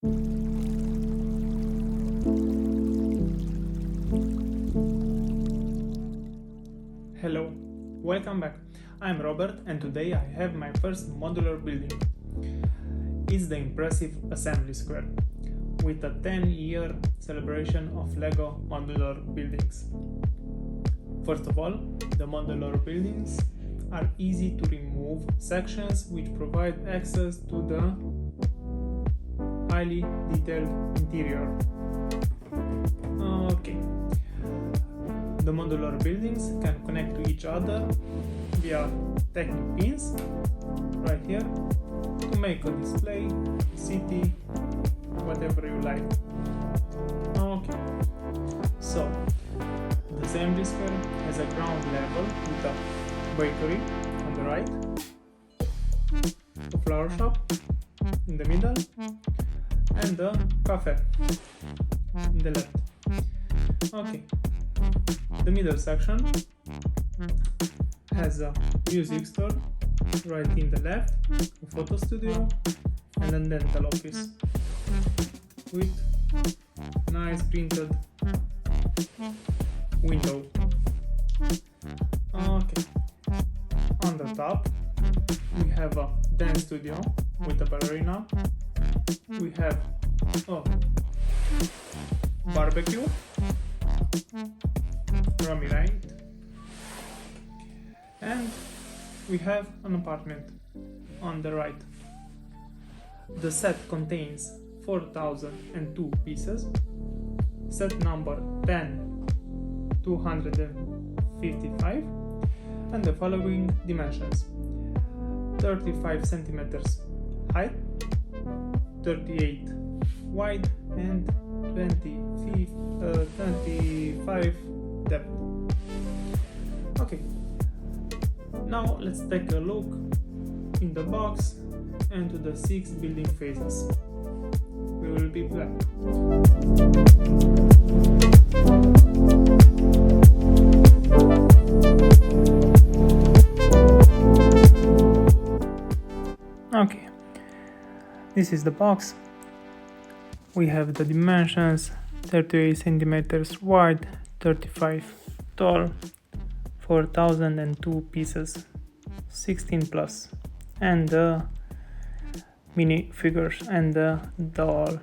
Hello, welcome back. I'm Robert and today I have my first modular building. It's the impressive assembly square with a 10-year celebration of Lego Modular buildings. First of all, the modular buildings are easy to remove sections which provide access to the highly detailed interior. Okay. The modular buildings can connect to each other via technic pins right here to make a display, city, whatever you like. Okay, so the assembly square has a ground level with a bakery on the right, a flower shop in the middle, and a cafe in the left. Okay. The middle section has a music store right in the left, a photo studio, and a dental office with nice printed window. Okay, on the top we have a dance studio with a ballerina. We have a barbecue from right, and we have an apartment on the right. The set contains 4002 pieces, set number 10255, and the following dimensions: 35 centimeters height, 38 wide, and 25 depth. Okay, now let's take a look in the box and to the 6 building phases. We will be back. Okay, this is the box. We have the dimensions: 38 centimeters wide, 35 tall, 4002 pieces, 16 plus, and the mini figures and the doll.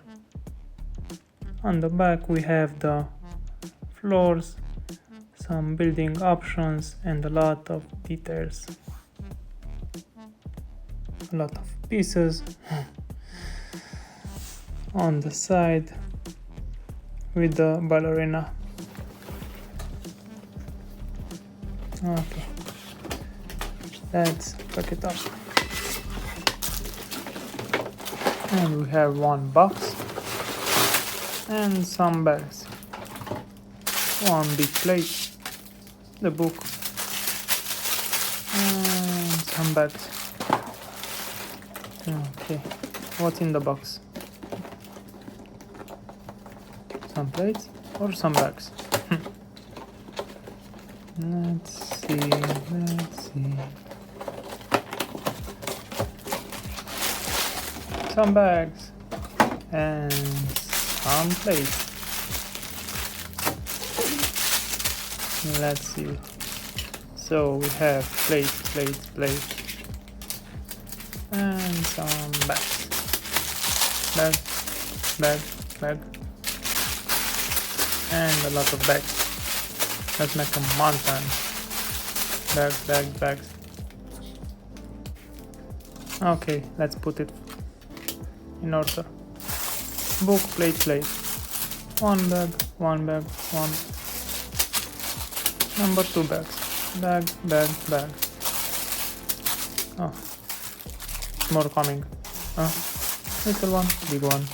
On the back we have the floors, some building options, and a lot of details. A lot of pieces on the side with the ballerina. Okay, let's pack it up. And we have one box and some bags, one big plate, the book, and some bags. Okay, what's in the box? Some plates or some bags? Let's see. Some bags and some plates. Let's see. So we have plates, and some bags. Bag. And a lot of bags. Let's make a mountain. Bags. Okay, let's put it in order. Book, plate. One bag. Number 2 bags. Bag. Oh, more coming. Little one, big one.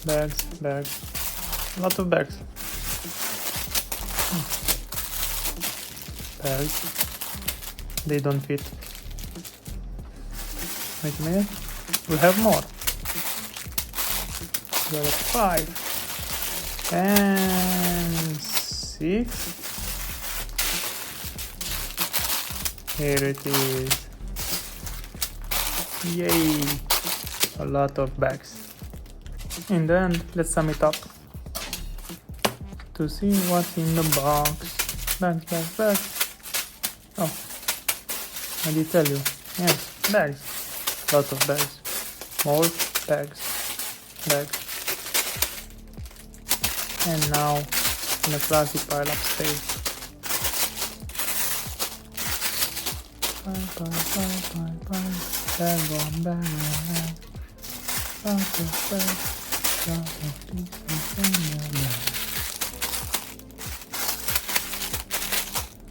Bags. Lot of bags. Bags. They don't fit. Wait a minute. We have more. There are 5 and 6. Here it is. Yay! A lot of bags. In the end, let's sum it up to see what's in the box. Bags. Oh, I did tell you. Yes, bags. Lots of bags. More bags. And now in a classic pile-up stage.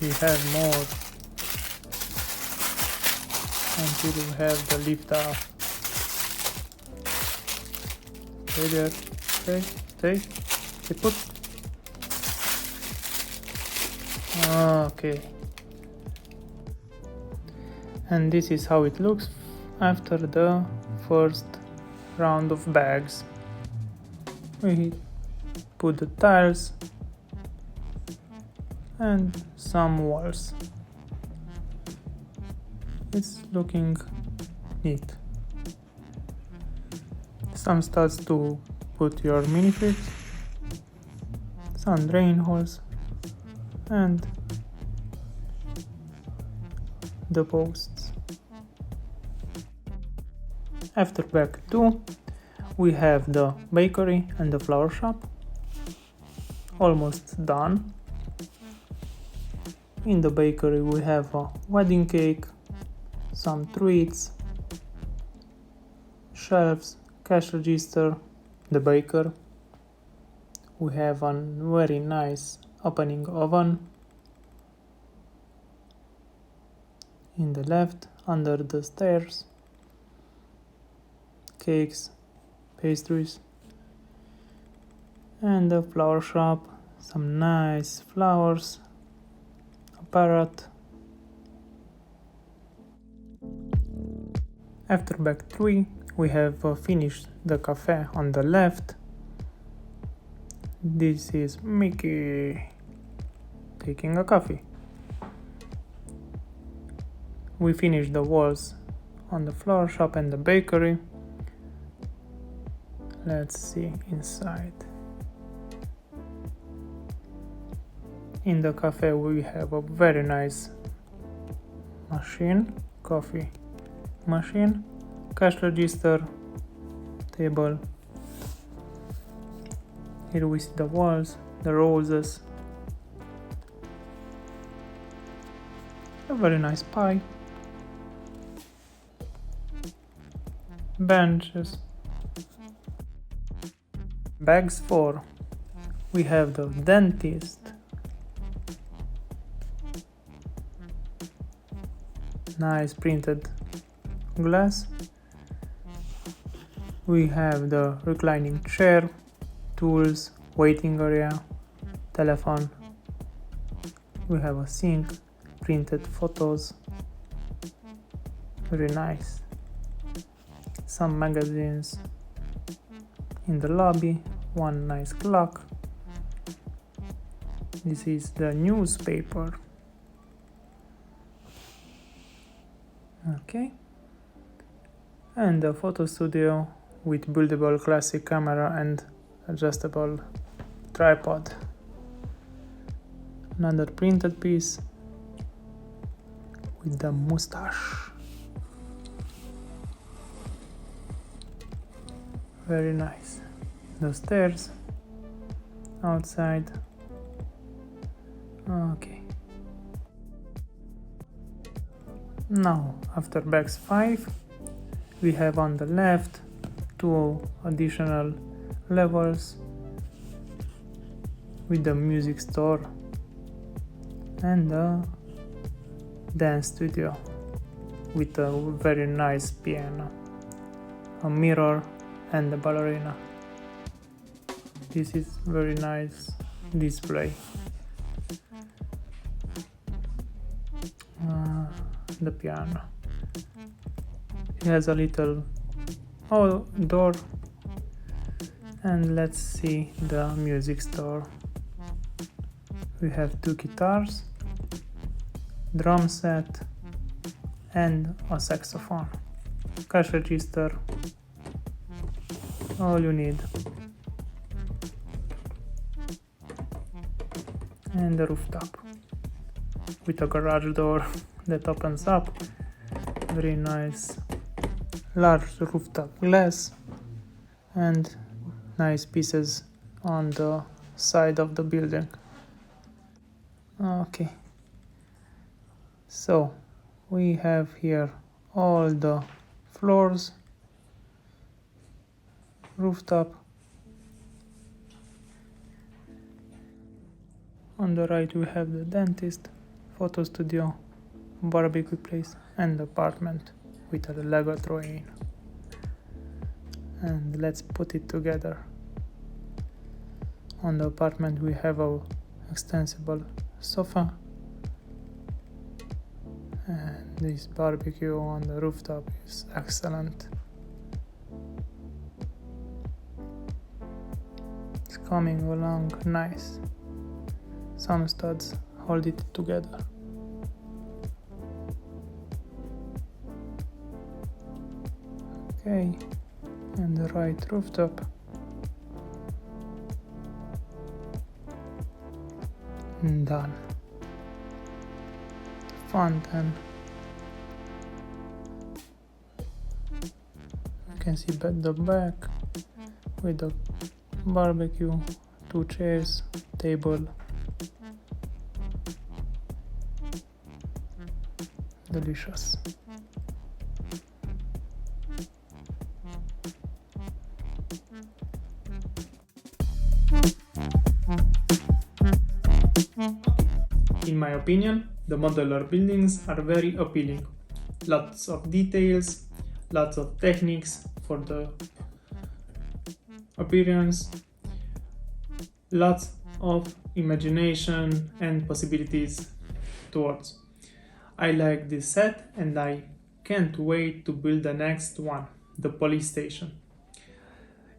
We have more until we have the lift off. Stay there. Stay put. Okay. And this is how it looks after the first round of bags. We put the tiles and some walls. It's looking neat. Some studs to put your minifigs, some drain holes, and the posts. After bag 2, we have the bakery and the flower shop. Almost done. In the bakery we have a wedding cake, some treats, shelves, cash register, the baker. We have a very nice opening oven. In the left, under the stairs, cakes, pastries, and the flower shop, some nice flowers, a parrot. After bag 3, we have finished the cafe on the left. This is Mickey taking a coffee. We finished the walls on the flower shop and the bakery. Let's see inside. In the cafe we have a very nice machine, coffee machine, cash register, table. Here we see the walls, the roses, a very nice pie, benches. Bags 4, we have the dentist, nice printed glass. We have the reclining chair, tools, waiting area, telephone. We have a sink, printed photos, very nice. Some magazines. In the lobby, one nice clock. This is the newspaper. Okay. And the photo studio with buildable classic camera and adjustable tripod. Another printed piece with the mustache. Very nice. The stairs outside. Okay. Now, after bags 5, we have on the left 2 additional levels with the music store and the dance studio with a very nice piano, a mirror, and the ballerina. This is very nice display. The piano. It has a little door, and let's see the music store. We have 2 guitars, drum set, and a saxophone, cash register, all you need. And the rooftop with a garage door that opens up. Very nice large rooftop glass and nice pieces on the side of the building. Okay, so we have here all the floors, rooftop. On the right we have the dentist, photo studio, barbecue place and apartment with a Lego throw-in. And let's put it together. On the apartment we have a extensible sofa, and this barbecue on the rooftop is excellent. It's coming along nice. Some studs hold it together. Okay, and the right rooftop. And done. Fountain. You can see the back with the barbecue, 2 chairs, table. Delicious. In my opinion, the modular buildings are very appealing. Lots of details, lots of techniques for the appearance, lots of imagination and possibilities towards. I like this set and I can't wait to build the next one, the police station.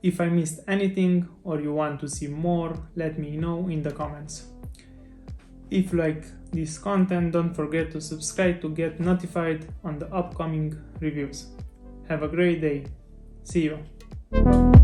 If I missed anything or you want to see more, let me know in the comments. If you like this content, don't forget to subscribe to get notified on the upcoming reviews. Have a great day. See you.